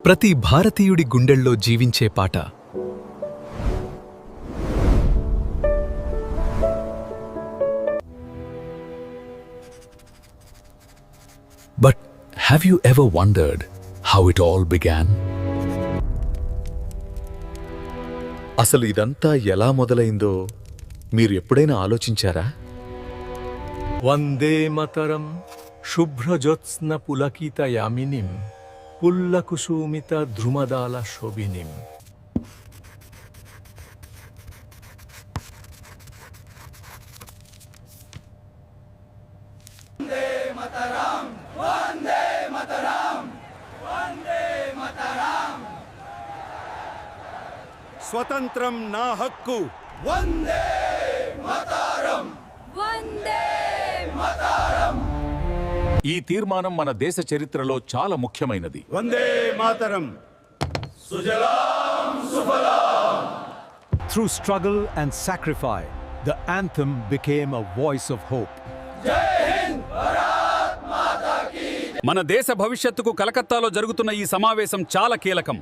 ప్రతి భారతీయుడి గుండెల్లో జీవించే పాట. But have you ever wondered how it all began? అసలు ఇదంతా ఎలా మొదలైందో మీరు ఎప్పుడైనా ఆలోచించారా? వందే మతరం శుభ్రజ్యోత్స్న పులకితయామినిం పుల్లకుసుమిత ధ్రుమదాల శోభినిం. స్వతంత్రం నా హక్కు. వందే మాతరం. వందే మాతరం. ఈ తీర్మానం మన దేశ చరిత్రలో చాలా ముఖ్యమైనది. Vande Mataram. సుజలాం సుఫలాం. Through struggle and sacrifice, the anthem became a voice of hope. జై హింద్ భారత్ మాతా కీ. మన దేశ భవిష్యత్తుకు కలకత్తాలో జరుగుతున్న ఈ సమావేశం చాలా కీలకం.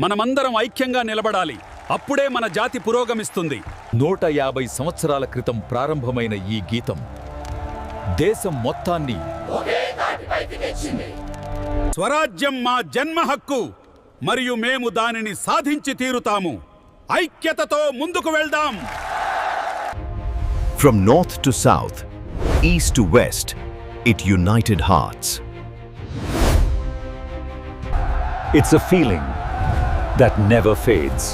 మనమందరం ఐక్యంగా నిలబడాలి. అప్పుడే మన జాతి పురోగమిస్తుంది. 150 సంవత్సరాల క్రితం ప్రారంభమైన ఈ గీతం దేశం మొత్తాన్ని ఒకే తాటిపైకి తెచ్చింది. స్వరాజ్యం మా జన్మ హక్కు మరియు మేము దానిని సాధించి తీరుతాము. ఐక్యతతో ముందుకు వెళ్దాం. From north to south, east to west, it united hearts. It's a feeling that never fades.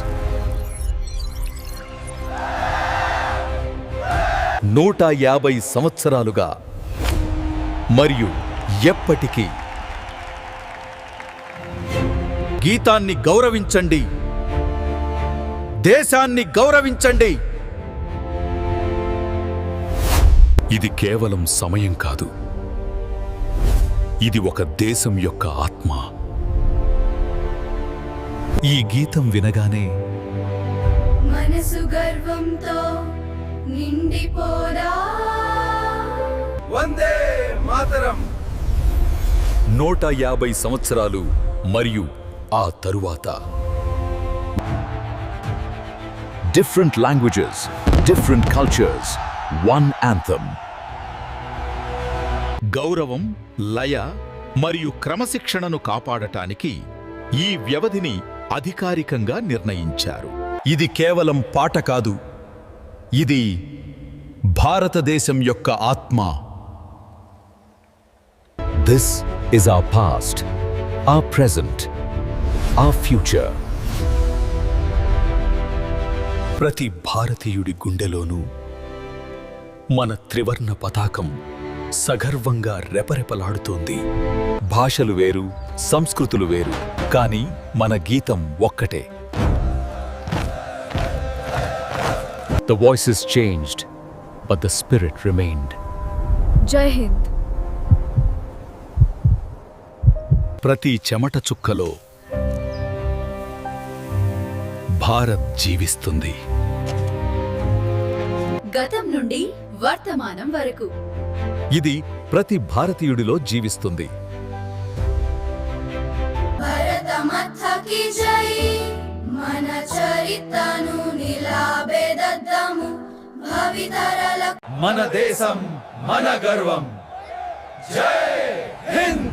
150 సంవత్సరాలుగా మరియు ఎప్పటికీ గీతాన్ని గౌరవించండి, దేశాన్ని గౌరవించండి. ఇది కేవలం సమయం కాదు, ఇది ఒక దేశం యొక్క ఆత్మ. ఈ గీతం వినగానే మనసు గర్వంతో నిండిపోదా. వందే మాతరం. 150 సంవత్సరాలు మరియు ఆ తరువాత Different languages, different cultures, one anthem. గౌరవం, లయ మరియు క్రమశిక్షణను కాపాడటానికి ఈ వ్యవధిని అధికారికంగా నిర్ణయించారు. ఇది కేవలం పాట కాదు, ఇది భారతదేశం యొక్క ఆత్మ. This is our past, our present, our future. ప్రతి భారతీయుడి గుండెలోనూ మన త్రివర్ణ పతాకం సగర్వంగా రెపరెపలాడుతోంది. భాషలు వేరు, సంస్కృతులు వేరు, కానీ మన గీతం ఒక్కటే. The voices changed, but the spirit remained. జై హింద్. ప్రతి చెమట చుక్కలో భారత్ జీవిస్తుంది. గతం నుండి వర్తమానం వరకు ఇది ప్రతి భారతీయుడిలో జీవిస్తుంది. భరత మాతకి జై. మన చరిత్రను నిలబెడదాము భవితరాలకు. మన దేశం మన గర్వం. జై హింద్.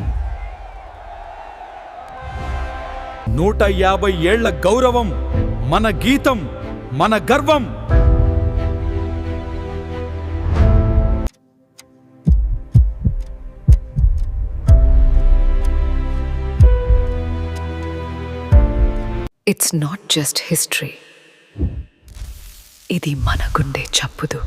150 ఏళ్ల గౌరవం, మన గీతం, మన గర్వం. It's not just history. ఇది మన గుండె చప్పుడు.